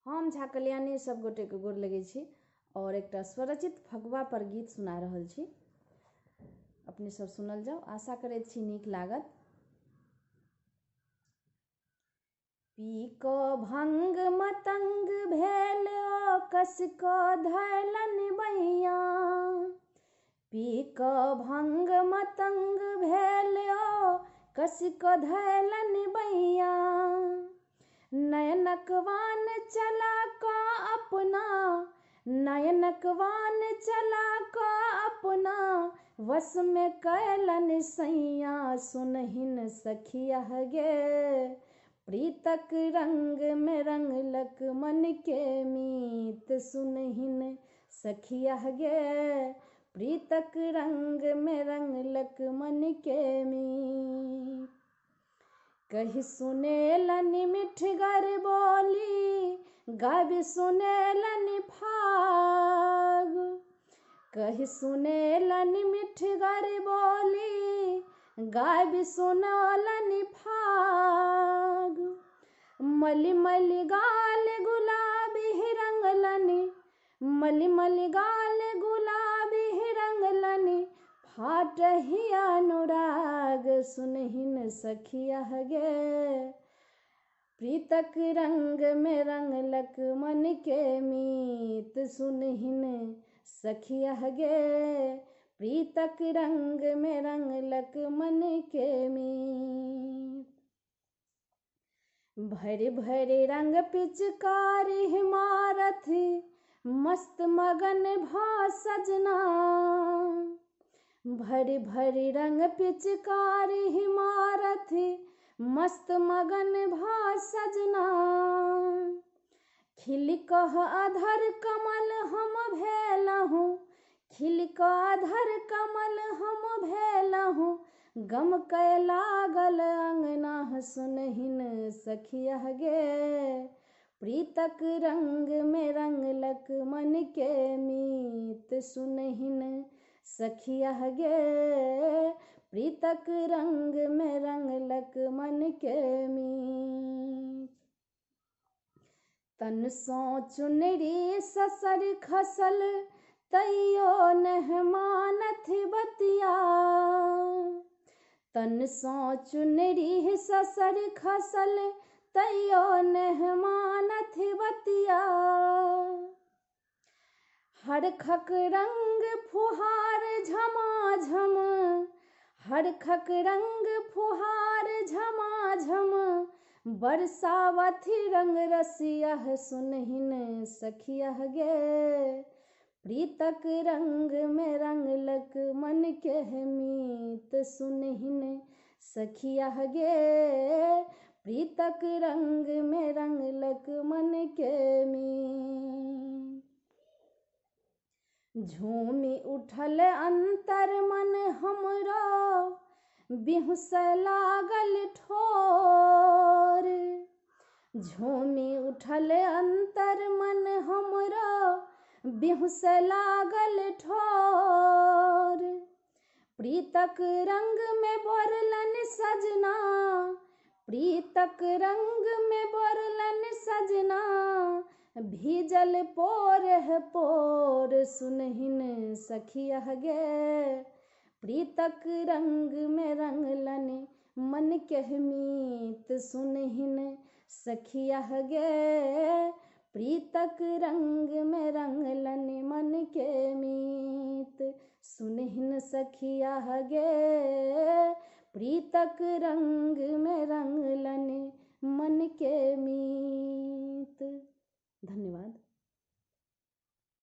हम झा कल्याणी सब गोटे के गोर लगे छी और एक स्वरचित फगवा पर गीत सुना रहल छी। अपने सब सुनल जाओ, आशा करैत छी नीक लागत। पी क भंग मतंग भेल ओ कस क धैलन बैया, पी क भंग मतंग भेल ओ कस क धैलन बैया, नयनकवान चला का अपना, नयनकवान चला का अपना वस में कैलन सैया, सुनहिन सखिया गे प्रीतक रंग में रंगलक मन के मीत, सुनहिन सखिया गे प्रीतक रंग में रंगलक मन के मीत। कही सुनेलनि मिठगर बोली, गाबि सुनेलनि फाग, कही सुनेलनि मिठगर बोली, गाबि सुनेलनि फाग। मलि मलि गाल गुलाबी रंगलनि, मलि मलि गाल गुलाबी रंगलनि, फाटहि अनुराग, सुनहिन सखिया गे प्रीतक रंग में रंगलक मन के मीत, सुनहिन सखिया गे प्रीतक रंग में रंगलक मन के मीत। भरि भरि रंग पिचकारी मारथ, मस्त मगन भा सजना, भरि भरि रंग पिचकारी मारथ, मस्त मगन भा सजना। खिलकह अधर कमल हम भेलहूँ, खिलकह अधर कमल हम भेलहूँ, गम कै लागल अंगना, सुनहिन सखिया गे प्रीतक रंग में रंगलक मन के मीत, सुनहिन सखिया गे प्रीतक रंग में रंगलक मन के मीत। तन सो चुनरी ससर खसल, तैयो नह मानथ बतिया, तन सो चुनरी ससर खसल, तैयो नह मानथ बतिया। हरखक रंग फुहार झमाझम, हरखक रंग फुहार झमाझम, बरसावथि रंग रसिया, सुनहिन सखिया गे प्रीतक रंग में रंगलक मन के मीत, सुनहिन सखिया गे प्रीतक रंग में रंगलक मन के मीत। झूमी उठल अंतर मन हमरो, बिहुस लागल ठोर, झूमी उठल अंतर मन हमरो, बिहुस लागल ठोर। प्रीतक रंग में बोरलन सजना, प्रीतक रंग में बोरलन सजना, भीजल पोरह पोर, सुनहिन सखिया गे प्रीतक रंग में रंगलनि मन के मीत, सुनहिन सखिया गे प्रीतक रंग में रंगलनि मन के मीत, सुनहिन सखिया गे प्रीतक रंग में रंगलनि मन के मीत।